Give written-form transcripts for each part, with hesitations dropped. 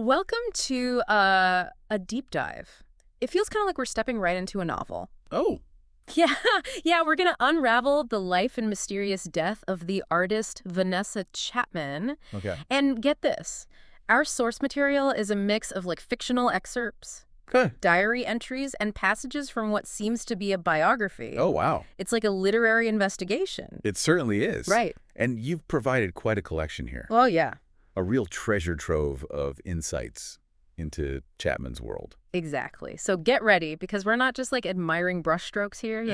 Welcome to a deep dive. It feels kind of like we're stepping right into a novel. Oh, Yeah, yeah, we're going to unravel the life and mysterious death of the artist Vanessa Chapman. okay. And get this, our source material is a mix of fictional excerpts, Good. diary entries, and passages from what seems to be a biography. Oh, wow. It's like a literary investigation. It certainly is. Right. And you've provided quite a collection here. Oh, yeah. A real treasure trove of insights into Chapman's world. Exactly. So get ready, because we're not just admiring brushstrokes here,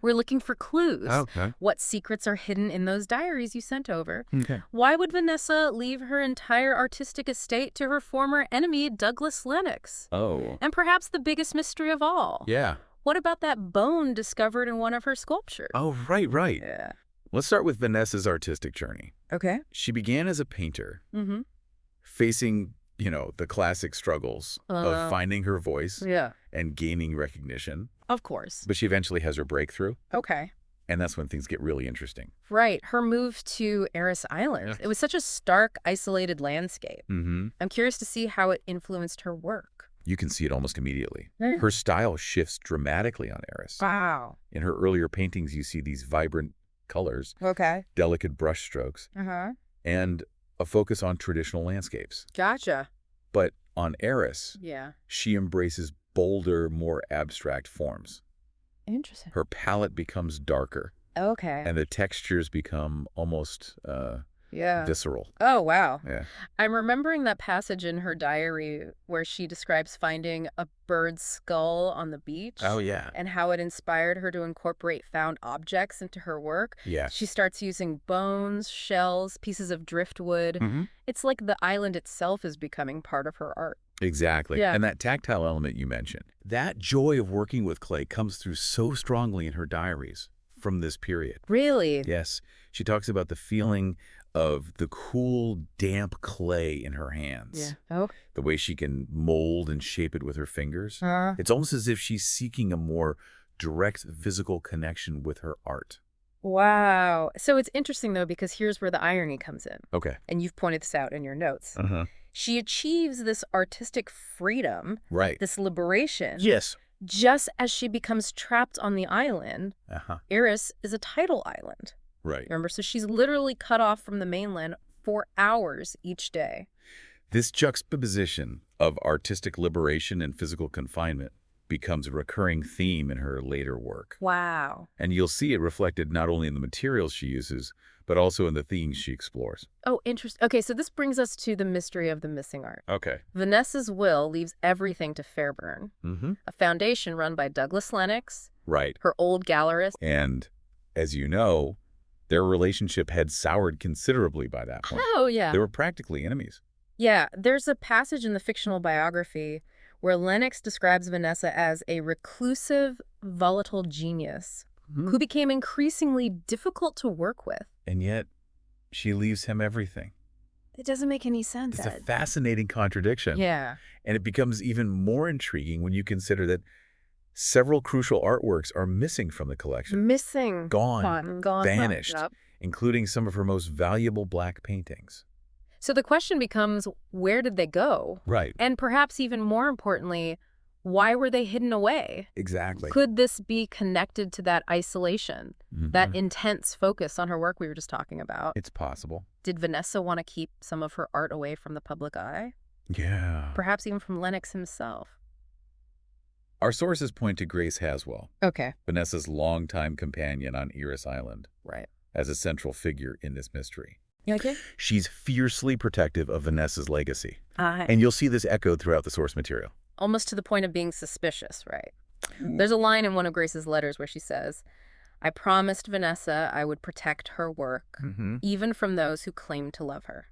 We're looking for clues. Okay. What secrets are hidden in those diaries you sent over? Okay. Why would Vanessa leave her entire artistic estate to her former enemy, Douglas Lennox? Oh. And perhaps the biggest mystery of all. Yeah. What about that bone discovered in one of her sculptures? Oh, right. Yeah. Let's start with Vanessa's artistic journey. Okay. She began as a painter, Mm-hmm. facing, the classic struggles of finding her voice Yeah. and gaining recognition. Of course. But she eventually has her breakthrough, Okay. and that's when things get really interesting. Right. Her move to Ellis Island. Yeah. It was such a stark, isolated landscape. Mm-hmm. I'm curious to see how it influenced her work. You can see it almost immediately. Hmm. Her style shifts dramatically on Eris. Wow. In her earlier paintings, you see these vibrant colors, Okay. delicate brushstrokes, Uh-huh. and a focus on traditional landscapes. Gotcha. But on Eris, Yeah. she embraces bolder, more abstract forms. Interesting. Her palette becomes darker, Okay. and the textures become almost Yeah. visceral. Oh, wow. Yeah. I'm remembering that passage in her diary where she describes finding a bird's skull on the beach. Oh, yeah. And how it inspired her to incorporate found objects into her work. Yeah. She starts using bones, shells, pieces of driftwood. Mm-hmm. It's like the island itself is becoming part of her art. Exactly. Yeah. And that tactile element you mentioned, that joy of working with clay comes through so strongly in her diaries from this period. Really? Yes. She talks about the feeling of the cool, damp clay in her hands. Yeah. Oh. The way she can mold and shape it with her fingers. Uh, It's almost as if she's seeking a more direct physical connection with her art. wow. So it's interesting, though, because here's where the irony comes in. Okay. And you've pointed this out in your notes. Uh-huh. She achieves this artistic freedom, Right. this liberation, Yes. just as she becomes trapped on the island. Uh-huh. Eris is a tidal island, Right. remember? So she's literally cut off from the mainland for hours each day. This juxtaposition of artistic liberation and physical confinement becomes a recurring theme in her later work. Wow. And you'll see it reflected not only in the materials she uses, but also in the themes she explores. Oh, interesting. Okay, so this brings us to the mystery of the missing art. Okay. Vanessa's will leaves everything to Fairburn, Mm-hmm. a foundation run by Douglas Lennox, Right. her old gallerist. And as you know, their relationship had soured considerably by that point. Oh, yeah. They were practically enemies. Yeah, there's a passage in the fictional biography where Lennox describes Vanessa as a reclusive, volatile genius who became increasingly difficult to work with. And yet, she leaves him everything. It doesn't make any sense, It's a Ed. fascinating contradiction. Yeah. And it becomes even more intriguing when you consider that several crucial artworks are missing from the collection. Missing. Gone. Gone. Vanished. Yep. Including some of her most valuable black paintings. So the question becomes, where did they go? Right. And perhaps even more importantly, why were they hidden away? Exactly. Could this be connected to that isolation, that Mhm. intense focus on her work we were just talking about? It's possible. Did Vanessa want to keep some of her art away from the public eye? Yeah. Perhaps even from Lennox himself. Our sources point to Grace Haswell, Okay. Vanessa's longtime companion on Ellis Island, Right. as a central figure in this mystery. Okay. She's fiercely protective of Vanessa's legacy. And And you'll see this echoed throughout the source material. almost to the point of being suspicious, right? There's a line in one of Grace's letters where she says, I promised Vanessa I would protect her work, Mm-hmm. even from those who claim to love her.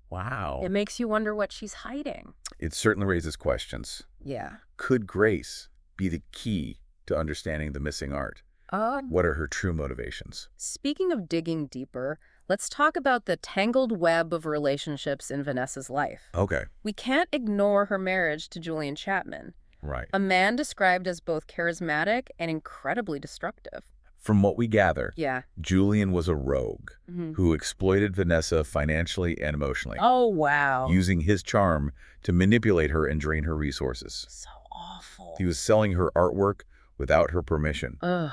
Wow. It makes you wonder what she's hiding. It certainly raises questions. Yeah. Could Grace be the key to understanding the missing art? What are her true motivations? Speaking of digging deeper, let's talk about the tangled web of relationships in Vanessa's life. Okay. We can't ignore her marriage to Julian Chapman, Right. a man described as both charismatic and incredibly destructive. From what we gather, Yeah. Julian was a rogue who exploited Vanessa financially and emotionally, Oh, wow. using his charm to manipulate her and drain her resources. So awful. He was selling her artwork without her permission. Ugh.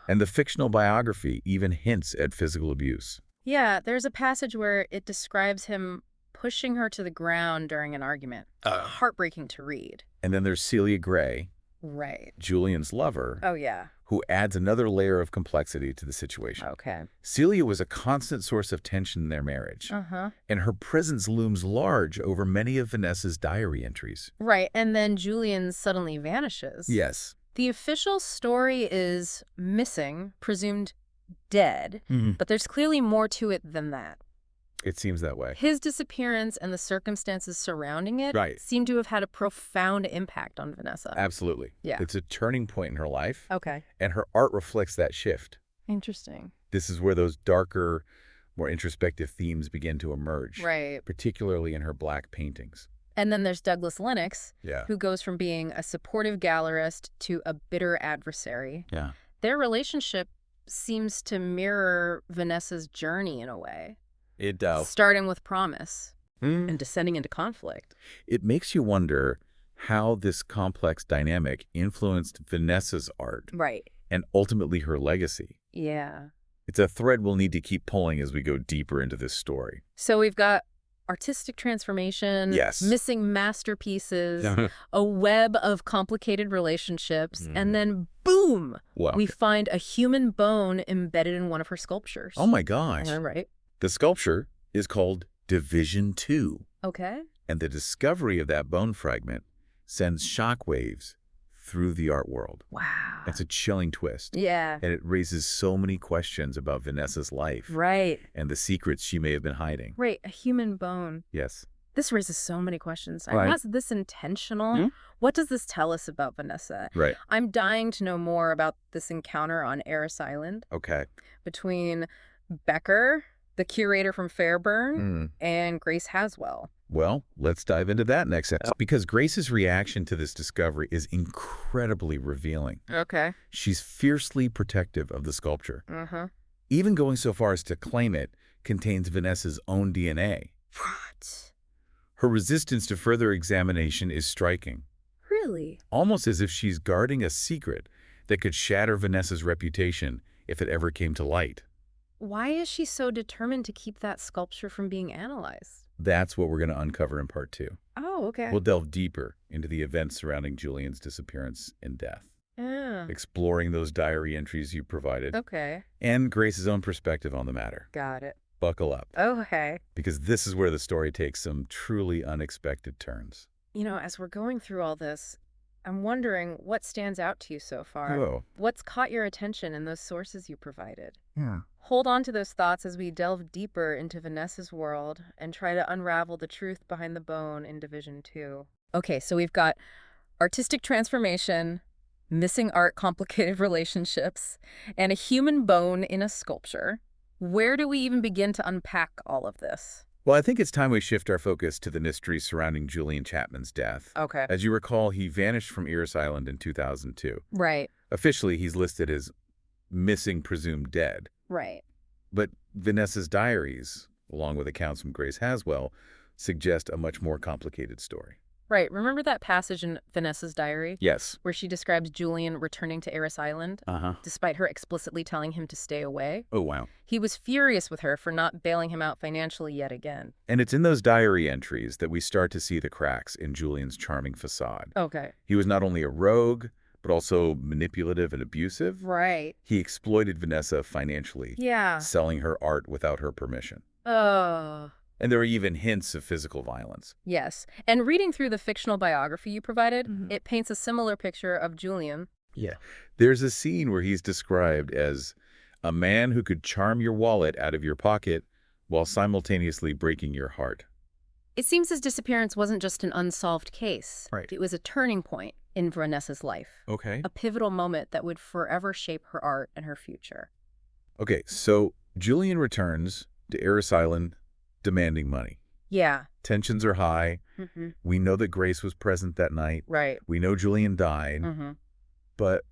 And the fictional biography even hints at physical abuse. Yeah, there's a passage where it describes him pushing her to the ground during an argument. Heartbreaking to read. And then there's Celia Gray, Right. Julian's lover, Oh, yeah. who adds another layer of complexity to the situation. Okay. Celia was a constant source of tension in their marriage, and her presence looms large over many of Vanessa's diary entries. Right, and then Julian suddenly vanishes. Yes. The official story is missing, presumed dead, but there's clearly more to it than that. It seems that way. His disappearance and the circumstances surrounding it seem to have had a profound impact on Vanessa. Absolutely. Yeah. It's a turning point in her life, Okay. and her art reflects that shift. Interesting. This is where those darker, more introspective themes begin to emerge, Right. particularly in her Black paintings. And then there's Douglas Lennox, Yeah. who goes from being a supportive gallerist to a bitter adversary. Yeah. Their relationship seems to mirror Vanessa's journey in a way. It does. Starting with promise and descending into conflict. It makes you wonder how this complex dynamic influenced Vanessa's art Right. and ultimately her legacy. Yeah. It's a thread we'll need to keep pulling as we go deeper into this story. So we've got artistic transformation, Yes. missing masterpieces, a web of complicated relationships, and then boom, Wow. we find a human bone embedded in one of her sculptures. Oh my gosh. All right. The sculpture is called Division 2, Okay. and the discovery of that bone fragment sends shockwaves through the art world. Wow. That's a chilling twist. Yeah. And it raises so many questions about Vanessa's life Right. and the secrets she may have been hiding. Right. A human bone. Yes. This raises so many questions. Right. Was this intentional? What does this tell us about Vanessa? Right. I'm dying to know more about this encounter on Eris Island Okay. between Becker, the curator from Fairburn, and Grace Haswell. Well, let's dive into that next episode, because Grace's reaction to this discovery is incredibly revealing. Okay. She's fiercely protective of the sculpture, even going so far as to claim it contains Vanessa's own DNA. What? Her resistance to further examination is striking, Really? almost as if she's guarding a secret that could shatter Vanessa's reputation if it ever came to light. Why is she so determined to keep that sculpture from being analyzed? That's what we're going to uncover in part 2. Oh, okay. We'll delve deeper into the events surrounding Julian's disappearance and death, Yeah. exploring those diary entries you provided, Okay. and Grace's own perspective on the matter. Got it. Buckle up, Okay. because this is where the story takes some truly unexpected turns. You know, as we're going through all this, I'm wondering what stands out to you so far. Oh. What's caught your attention in those sources you provided? Yeah. Hold on to those thoughts as we delve deeper into Vanessa's world and try to unravel the truth behind the bone in Division 2. Okay, so we've got artistic transformation, missing art, complicated relationships, and a human bone in a sculpture. Where do we even begin to unpack all of this? Well, I think it's time we shift our focus to the mystery surrounding Julian Chapman's death. Okay. As you recall, he vanished from Eris Island in 2002. Right. Officially, he's listed as missing presumed dead. Right. But Vanessa's diaries, along with accounts from Grace Haswell, suggest a much more complicated story. Right. Remember that passage in Vanessa's diary? Yes. Where she describes Julian returning to Eris Island, despite her explicitly telling him to stay away? Oh, wow. He was furious with her for not bailing him out financially yet again. And it's in those diary entries that we start to see the cracks in Julian's charming facade. Okay. He was not only a rogue, but also manipulative and abusive. Right. He exploited Vanessa financially, Yeah. selling her art without her permission. Oh. And there are even hints of physical violence. Yes. And reading through the fictional biography you provided, it paints a similar picture of Julian. Yeah. There's a scene where he's described as a man who could charm your wallet out of your pocket while simultaneously breaking your heart. It seems his disappearance wasn't just an unsolved case. Right. It was a turning point in Vanessa's life. Okay. A pivotal moment that would forever shape her art and her future. Okay, so Julian returns to Eris Island demanding money. Yeah. Tensions are high. We know that Grace was present that night. Right. We know Julian died. But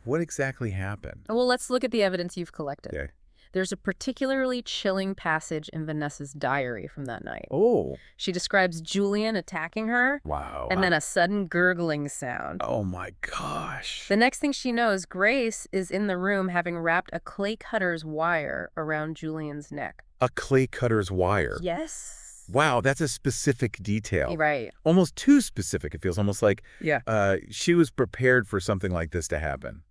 What exactly happened? Well, let's look at the evidence you've collected. Okay. There's a particularly chilling passage in Vanessa's diary from that night. Oh. She describes Julian attacking her, Wow. and then a sudden gurgling sound. Oh my gosh. The next thing she knows, Grace is in the room having wrapped a clay cutter's wire around Julian's neck. A clay cutter's wire. Yes. Wow, that's a specific detail. Right. Almost too specific. It feels almost like Yeah. she was prepared for something like this to happen.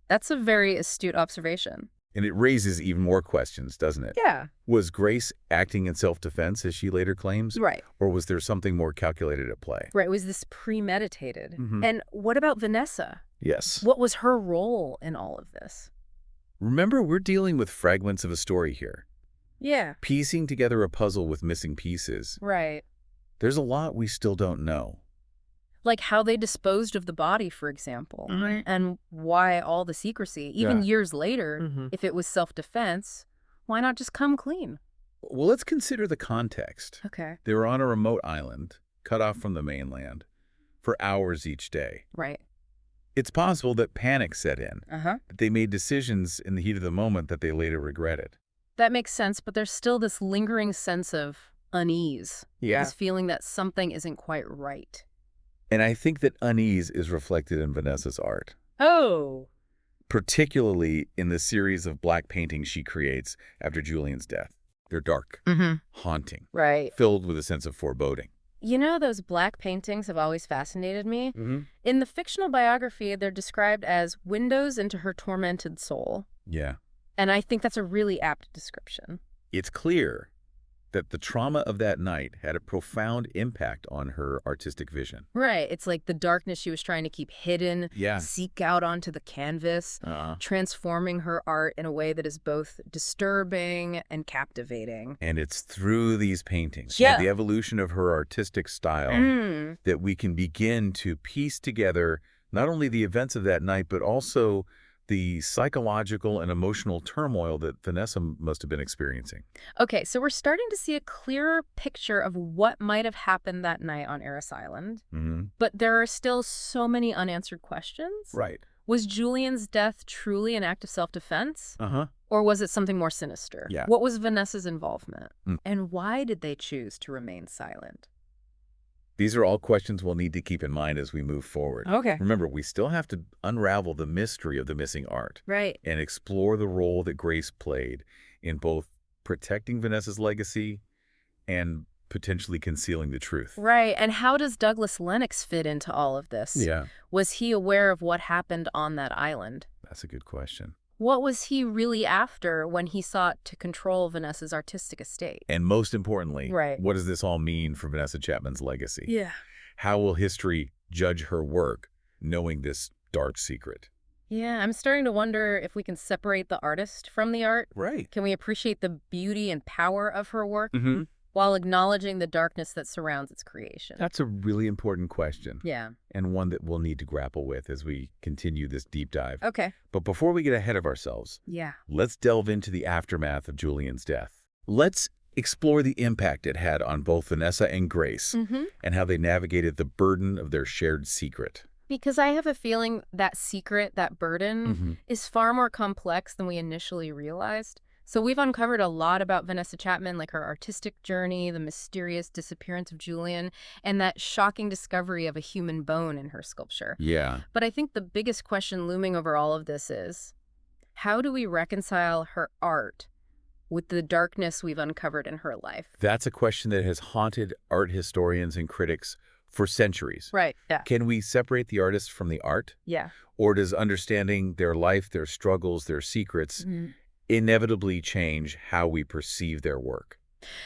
That's a very astute observation. And it raises even more questions, doesn't it? Yeah. Was Grace acting in self-defense, as she later claims? Right. Or was there something more calculated at play? Right. Was this premeditated? Mhm. And what about Vanessa? Yes. What was her role in all of this? Remember, we're dealing with fragments of a story here. Yeah. Piecing together a puzzle with missing pieces. Right. There's a lot we still don't know. Like how they disposed of the body, for example, and why all the secrecy. Even years later, if it was self-defense, why not just come clean? Well, let's consider the context. Okay. They were on a remote island, cut off from the mainland, for hours each day. Right. It's possible that panic set in, Uh-huh. that they made decisions in the heat of the moment that they later regretted. That makes sense, but there's still this lingering sense of unease. Yeah. This feeling that something isn't quite right. And I think that unease is reflected in Vanessa's art, Oh. particularly in the series of black paintings she creates after Julian's death. They're dark, haunting, Right. filled with a sense of foreboding. You know, those black paintings have always fascinated me. In the fictional biography, they're described as windows into her tormented soul. Yeah. And I think that's a really apt description. It's clear that the trauma of that night had a profound impact on her artistic vision. Right. It's like the darkness she was trying to keep hidden, Yeah. seek out onto the canvas, transforming her art in a way that is both disturbing and captivating. And it's through these paintings, Yeah. the evolution of her artistic style, that we can begin to piece together not only the events of that night, but also the psychological and emotional turmoil that Vanessa must have been experiencing. Okay, so we're starting to see a clearer picture of what might have happened that night on Eris Island. But there are still so many unanswered questions. Right. Was Julian's death truly an act of self-defense? Uh-huh. Or was it something more sinister? Yeah. What was Vanessa's involvement? And why did they choose to remain silent? These are all questions we'll need to keep in mind as we move forward. Okay. Remember, we still have to unravel the mystery of the missing art. Right. And explore the role that Grace played in both protecting Vanessa's legacy and potentially concealing the truth. Right. And how does Douglas Lennox fit into all of this? Yeah. Was he aware of what happened on that island? That's a good question. What was he really after when he sought to control Vanessa's artistic estate? And most importantly, Right. what does this all mean for Vanessa Chapman's legacy? Yeah. How will history judge her work knowing this dark secret? Yeah, I'm starting to wonder if we can separate the artist from the art. Right. Can we appreciate the beauty and power of her work while acknowledging the darkness that surrounds its creation? That's a really important question. Yeah. And one that we'll need to grapple with as we continue this deep dive. Okay. But before we get ahead of ourselves, Yeah. let's delve into the aftermath of Julian's death. Let's explore the impact it had on both Vanessa and Grace and how they navigated the burden of their shared secret. Because I have a feeling that secret, that burden, is far more complex than we initially realized. So we've uncovered a lot about Vanessa Chapman, like her artistic journey, the mysterious disappearance of Julian, and that shocking discovery of a human bone in her sculpture. Yeah. But I think the biggest question looming over all of this is, how do we reconcile her art with the darkness we've uncovered in her life? That's a question that has haunted art historians and critics for centuries. Right. Yeah. Can we separate the artist from the art? Yeah. Or does understanding their life, their struggles, their secrets inevitably change how we perceive their work?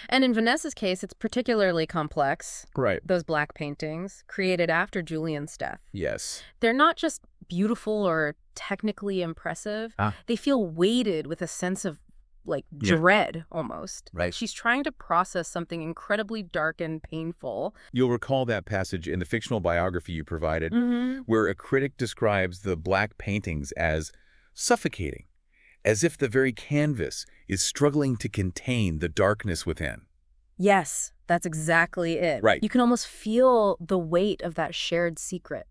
And in Vanessa's case, it's particularly complex. Right. Those black paintings, created after Julian's death. Yes. They're not just beautiful or technically impressive. They feel weighted with a sense of, like, dread, almost. Right. She's trying to process something incredibly dark and painful. You'll recall that passage in the fictional biography you provided, where a critic describes the black paintings as suffocating, as if the very canvas is struggling to contain the darkness within. Yes, that's exactly it. Right. You can almost feel the weight of that shared secret.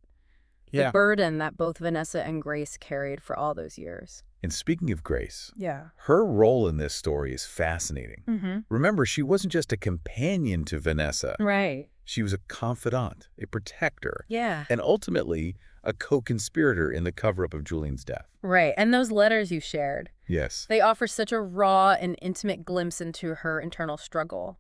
The burden that both Vanessa and Grace carried for all those years. And speaking of Grace, Yeah. her role in this story is fascinating. Mm-hmm. Remember, she wasn't just a companion to Vanessa. Right. She was a confidant, a protector, Yeah. and ultimately a co-conspirator in the cover-up of Julian's death. Right. And those letters you shared, Yes. they offer such a raw and intimate glimpse into her internal struggle.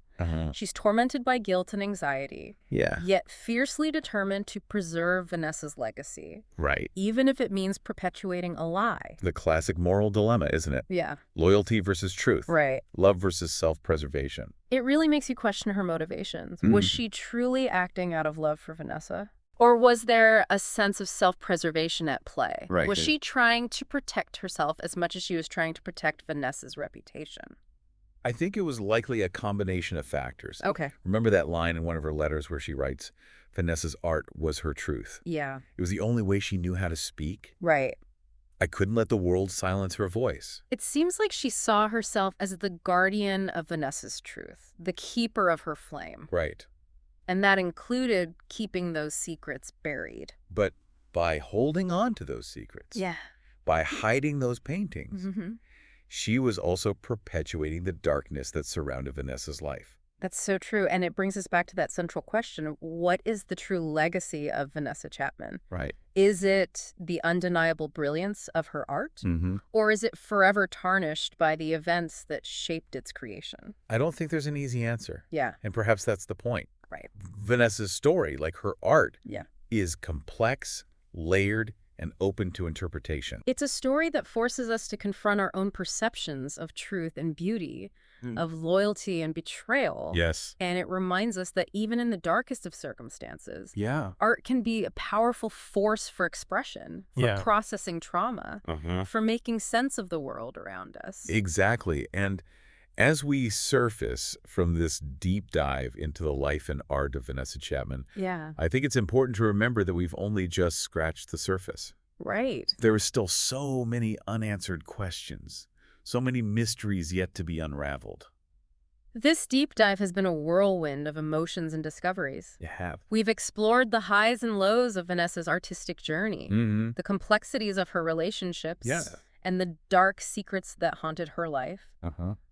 She's tormented by guilt and anxiety, Yeah. yet fiercely determined to preserve Vanessa's legacy, Right. even if it means perpetuating a lie. The classic moral dilemma, isn't it? Yeah. Loyalty versus truth. Right. Love versus self-preservation. It really makes you question her motivations. Was she truly acting out of love for Vanessa? Or was there a sense of self-preservation at play? Right. Was she trying to protect herself as much as she was trying to protect Vanessa's reputation? I think it was likely a combination of factors. Okay. Remember that line in one of her letters where she writes, Vanessa's art was her truth. Yeah. It was the only way she knew how to speak. Right. I couldn't let the world silence her voice. It seems like she saw herself as the guardian of Vanessa's truth, the keeper of her flame. Right. And that included keeping those secrets buried. But by holding on to those secrets, by hiding those paintings, she was also perpetuating the darkness that surrounded Vanessa's life. That's so true. And it brings us back to that central question of what is the true legacy of Vanessa Chapman? Right. Is it the undeniable brilliance of her art? Or is it forever tarnished by the events that shaped its creation? I don't think there's an easy answer. Yeah. And perhaps that's the point. Right. Vanessa's story, like her art, Yeah. is complex, layered, and open to interpretation. It's a story that forces us to confront our own perceptions of truth and beauty, of loyalty and betrayal. Yes. And it reminds us that even in the darkest of circumstances, Yeah. art can be a powerful force for expression, for processing trauma, for making sense of the world around us. Exactly. And as we surface from this deep dive into the life and art of Vanessa Chapman, I think it's important to remember that we've only just scratched the surface. Right. There are still so many unanswered questions, so many mysteries yet to be unraveled. This deep dive has been a whirlwind of emotions and discoveries. You have. We've explored the highs and lows of Vanessa's artistic journey, the complexities of her relationships, and the dark secrets that haunted her life.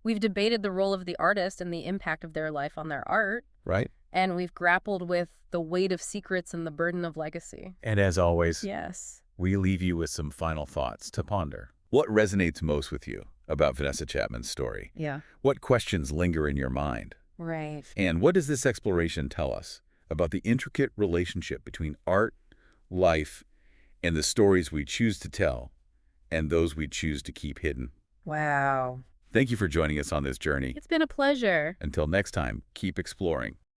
We've debated the role of the artist and the impact of their life on their art. Right. And we've grappled with the weight of secrets and the burden of legacy. And as always, Yes. we leave you with some final thoughts to ponder. What resonates most with you about Vanessa Chapman's story? Yeah. What questions linger in your mind? Right. And what does this exploration tell us about the intricate relationship between art, life, and the stories we choose to tell and those we choose to keep hidden? Wow. Thank you for joining us on this journey. It's been a pleasure. Until next time, keep exploring.